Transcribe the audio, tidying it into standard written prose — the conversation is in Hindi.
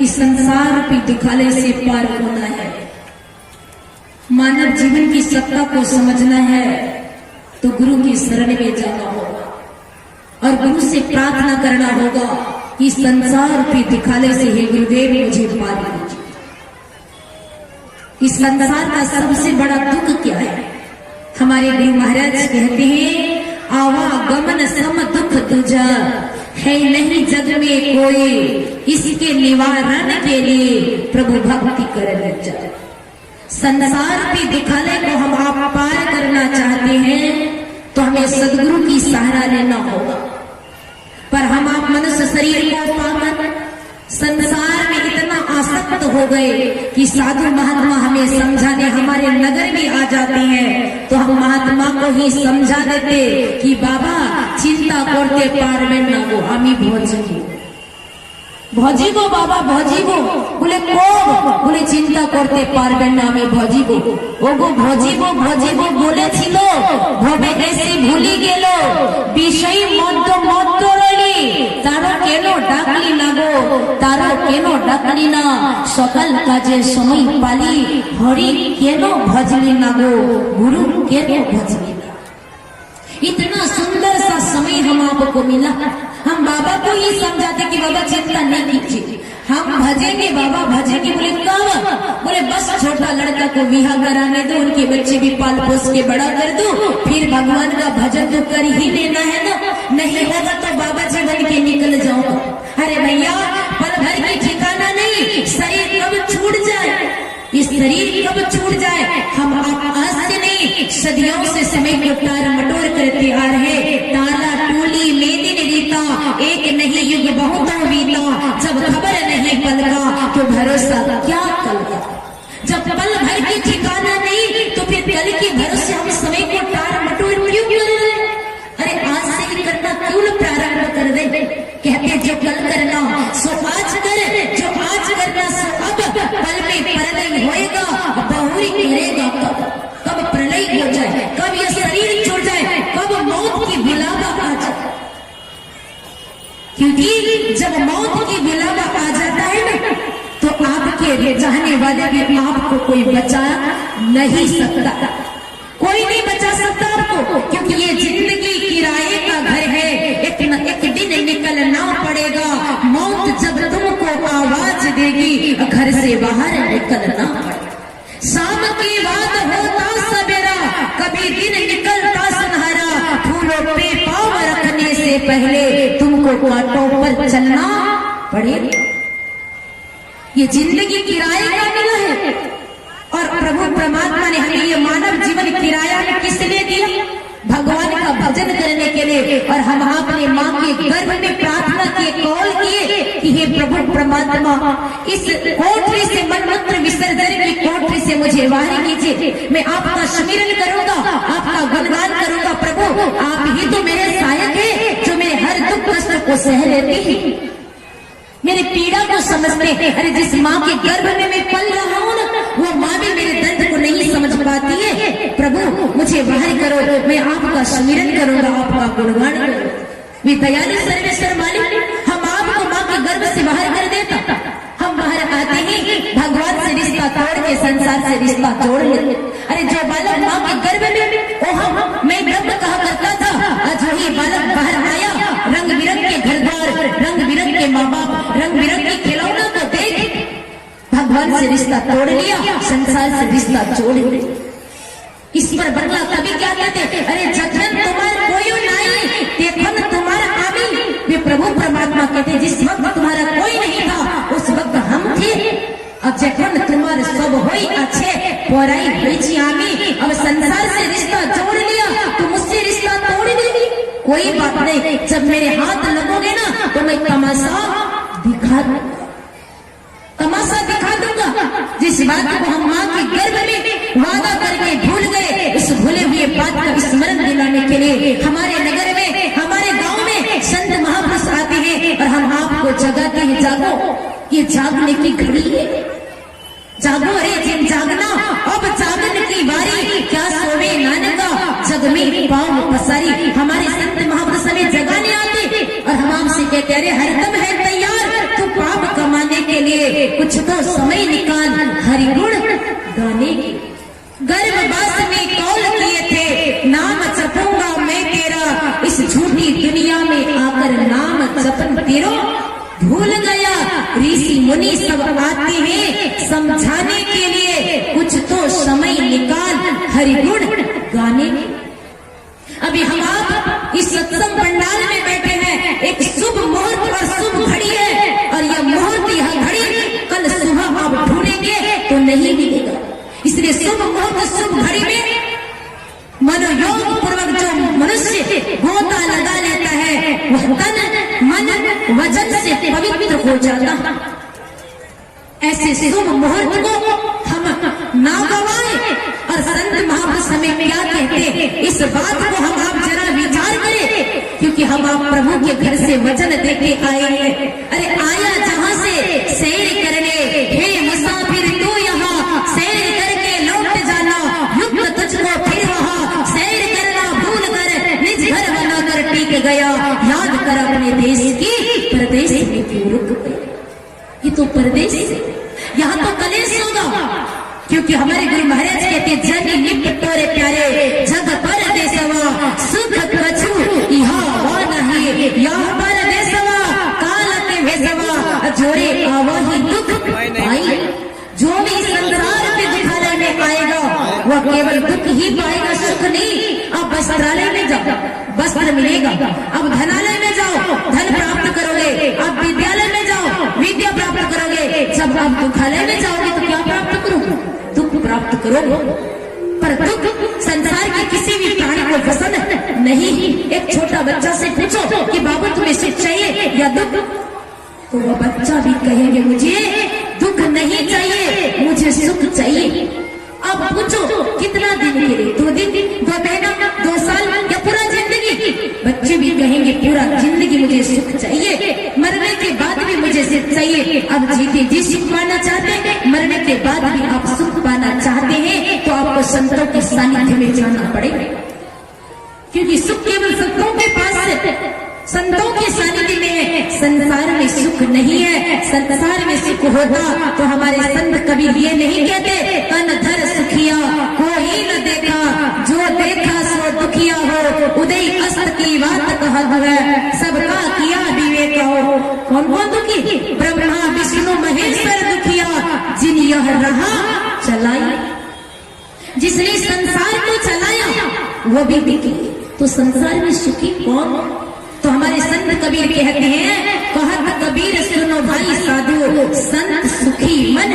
इस संसार रूपी दुखालय से पार होना है। मानव जीवन की सत्ता को समझना है तो गुरु की शरण में जाना होगा और गुरु से प्रार्थना करना होगा कि संसार रूपी दुखालय से हे गुरुदेव मुझे पार कीजिए। इस संसार का सबसे बड़ा दुख क्या है? हमारे गुरु महाराज कहते हैं आवागमन सम दुख तुझा है नहीं जग में कोई, इसके निवारण के लिए प्रभु भक्ति करने चाहिए। संसार की दुखालय को हम आप पार करना चाहते हैं तो हमें सदगुरु की सहारा लेना होगा। पर हम आप मनुष्य शरीर को पाकर संसार में इतना आसक्त हो गए कि साधु महात्मा हमें समझाने हमारे नगर में आ जाते हैं तो हम महात्मा को ही समझा देते कि बाबा चिंता करते पारबेन ना गो हमी भजिबो बाबा भजिबो बोले को बोले चिंता करते पारबेन ना हमें भजिबो ओगो भजिबो भजिबो बोले छिलो भवे ऐसे भूली गेलो विषय मध्य मध्य रली तारो केनो डाकली लागो तारो केनो डाकली ना सकल काजे समय पाली हरि केनो भजली लागो गुरु केनो भजली। इतना सुंदर सा समय हम आपको मिला, हम बाबा को ही समझाते कि बाबा चिंता नहीं कीजिए, हम भजेंगे बाबा भजेंगे। बोले कब? बोले बस छोटा लड़का को विवाह कराने दो, उनके बच्चे भी पाल पोस के बड़ा कर दो, फिर भगवान का भजन तो कर ही देना है ना, नहीं लगा तो बाबा जी बन के निकल जाओ। अरे भैया पल भर की ठिकाना नहीं, शरीर कब छूट जाए, इस शरीर कब छूट जाए। हम आज से नहीं सदियों से समय को टार मटोर करते आ रहे। ताला टोली में दिन रीता एक नहीं युग बहुतों बीता, जब खबर नहीं पल का तो भरोसा क्या कल का। जब पल भर की ठिकाना नहीं तो फिर कल के भरोसे हम समय को टार मटोर क्यों कर रहे? अरे आज से ही करना क्यों न प्रारंभ कर दे? कहते जो कल करना सो आज कर, जो आज करना सो अब। पल में प्रलय होएगा, बहुरी करेगा कब प्रलय हो जाए, कब यह शरीर छोड़ जाए, कब मौत की बुलावा आ जाए। क्योंकि जब मौत की बुलावा आ जाता है ना तो आपके चाहने वाले भी आपको कोई बचा नहीं सकता, कोई नहीं बचा सकता आपको। क्योंकि ये जिंदगी किराए का घर है, एक न एक दिन निकलना पड़ेगा। मौत जब तुमको आवाज देगी घर से बाहर निकलना पड़ेगा। शाम की बात होता सवेरा, कभी दिन निकलता सुनहरा, फूलों पे पाँव रखने से पहले तुमको कांटों पर चलना पड़ेगा। ये जिंदगी किराए का मिला है और प्रभु परमात्मा ने हमें ये मानव जीवन किराया में किस लिए दिया? भगवान का भजन करने के लिए। और हम अपने माँ के गर्भ में प्रार्थना किए, कॉल किए कि हे प्रभु परमात्मा इस कोठरी से मनमूत्र विसर्जन की कोठरी से मुझे बाहर कीजिए। मैं आपका स्मरण करूंगा, आपका गुणगान करूंगा। प्रभु आप ही तो मेरे सहायक है जो मेरे हर दुख कष्ट को सह लेते हैं, मेरे पीड़ा को समझते हैं। अरे जिस माँ के गर्भ में मैं पल रहा हूँ ना वो माँ भी मेरे दर्द को नहीं समझ पाती है। प्रभु मुझे बाहर करो, मैं आपका स्मरण करूंगा, आपका गुणगान करूंगा। वे दयालु सर्वेश्वर मालिक हम आपको माँ के गर्भ से बाहर कर देता, हम बाहर आते हैं भगवान से रिश्ता तोड़ के संसार से रिश्ता जोड़ लेते। अरे जो बालक माँ के गर्भ में ओह मैं ब्रह्म कहा करता था, आज वही बालक बाहर आया, रंग बिरंग के घर द्वार, रंग बिरंग के माँ बाप, रंग बिरंग के खिलौना को देख भगवान से रिश्ता तोड़ लिया, संसार से रिश्ता जोड़ लिया। इस पर बदला कभी क्या कहते? अरे जखन तुम्हारा कोई नहीं देखन तुम्हारा आमी। वे प्रभु परमात्मा कहते जिस वक्त तुम्हारा कोई नहीं था उस वक्त हम थे, अब जखन तुम्हारे सब होई अच्छे पोराई हुई आमी। अब संसार से रिश्ता जोड़ लिया तो मुझसे रिश्ता तोड़ देगी, कोई बात नहीं। जब मेरे हाथ लगोगे ना तो मैं तमाशा दिखा दूंगा। जिस बात को हम माँ के गर्भ में वादा करके भूल गए, उस भूले हुए बात का स्मरण दिलाने के लिए हमारे नगर में, हमारे गांव में संत महापुरुष आते हैं और हम आपको जगाते हैं। जागो, ये जागने की घड़ी है, जागो रे जिन जागना, अब जागने की बारी, क्या सोवे नानका जग में पाँव पसारी। हमारे संत महापुरुष हमें जगाने आते और हम आपसे कहते अरे हरदम है तैयार तू पाप कमाने के लिए, कुछ तो समय निकाल हरि गुण गाने के। गर्भवास में कौल किए थे नाम जपूंगा मैं तेरा, इस झूठी दुनिया में आकर नाम जपन तेरो भूल गया। ऋषि मुनि सब आते हैं समझाने के लिए, कुछ तो समय निकाल हरि गुण गाने के। अभी हम आप इस सत्संग पंडाल में बैठे हैं, एक शुभ मुहूर्त और शुभ घड़ी है, और यह मुहूर्त यह घड़ी कल सुबह आप ढूंढेंगे तो नहीं मिलेगा। इसलिए शुभ मुहूर्त शुभ घड़ी में मनोयोग पूर्वक जो मनुष्य गोता लगा लेता है वह तन मन वचन से पवित्र हो जाता। ऐसे शुभ मुहूर्त को हम ना गवाएं। और संत महापुरुष हमें क्या कहते हैं, इस बात को हम आप जरा विचार करें, क्योंकि हम आप प्रभु के घर से वचन देके आए हैं। अरे आया जहां से सैर करने, हे मुसाफिर तू यहाँ सैर करके लौट जाना, युक्त तुझको फिर वहाँ सैर करना भूल कर निज घर बनाकर टिक गया। याद कर अपने देश की परदेश में क्यों रुक गए। ये तो परदेश यहाँ तो कलेश होगा, क्योंकि हमारे गुरु महाराज कहते जन लिप्त तोरे प्यारे जग पर देशवा सुख कछु यहाँ वा नहीं, यहाँ पर देशवा काल के भेजवा जोरे आवा ही दुख पाई। जो भी संसार के दुखालय में आएगा वह केवल दुख ही पाएगा, सुख नहीं। अब वस्त्रालय में जाओ वस्त्र मिलेगा, अब धनालय में जाओ धन प्राप्त करोगे, अब विद्यालय में जाओ विद्या प्राप्त करोगे। जब आप दुखालय में जाओगे तो क्या प्राप्त करोगे, दुख प्राप्त करोगे। पर दुख संसार के किसी भी प्राणी को पसंद नहीं। एक छोटा बच्चा से पूछो कि बाबू तुम्हें सुख चाहिए या दुख, तो वह बच्चा भी कहेंगे मुझे दुख नहीं चाहिए, मुझे सुख चाहिए। अब पूछो कितना दिन के लिए, 2 दिन 2 महीना 2 साल या पूरा जिंदगी, बच्चे भी कहेंगे पूरा जिंदगी मुझे सुख चाहिए, मरने के बाद भी मुझे सुख चाहिए। अब जीते जी सुख पाना चाहते हैं, मरने के बाद भी आप सुख पाना चाहते हैं, तो आपको संतों के सानिध्य में जाना पड़ेगा, क्योंकि सुख केवल संतों के पास है, संतों के सानिध्य में है। संसार में सुख नहीं है। संसार में सुख होता तो हमारे संत कभी ये नहीं कहते अनधर सुखिया कोई न देखा, जो देखा सो दुखिया हो, उदय अस्त की बात कहा है, सबका किया विवेक हो। कौन कौन दुखी, ब्रह्मा विष्णु महेश्वर दुखिया, जिन यह रहा चलाई, जिसने संसार को चलाया वो भी दुखी। तो संसार में सुखी कौन, तो हमारे संत कबीर कहते हैं, कहत कबीर सुनो भाई साधु, संत सुखी मन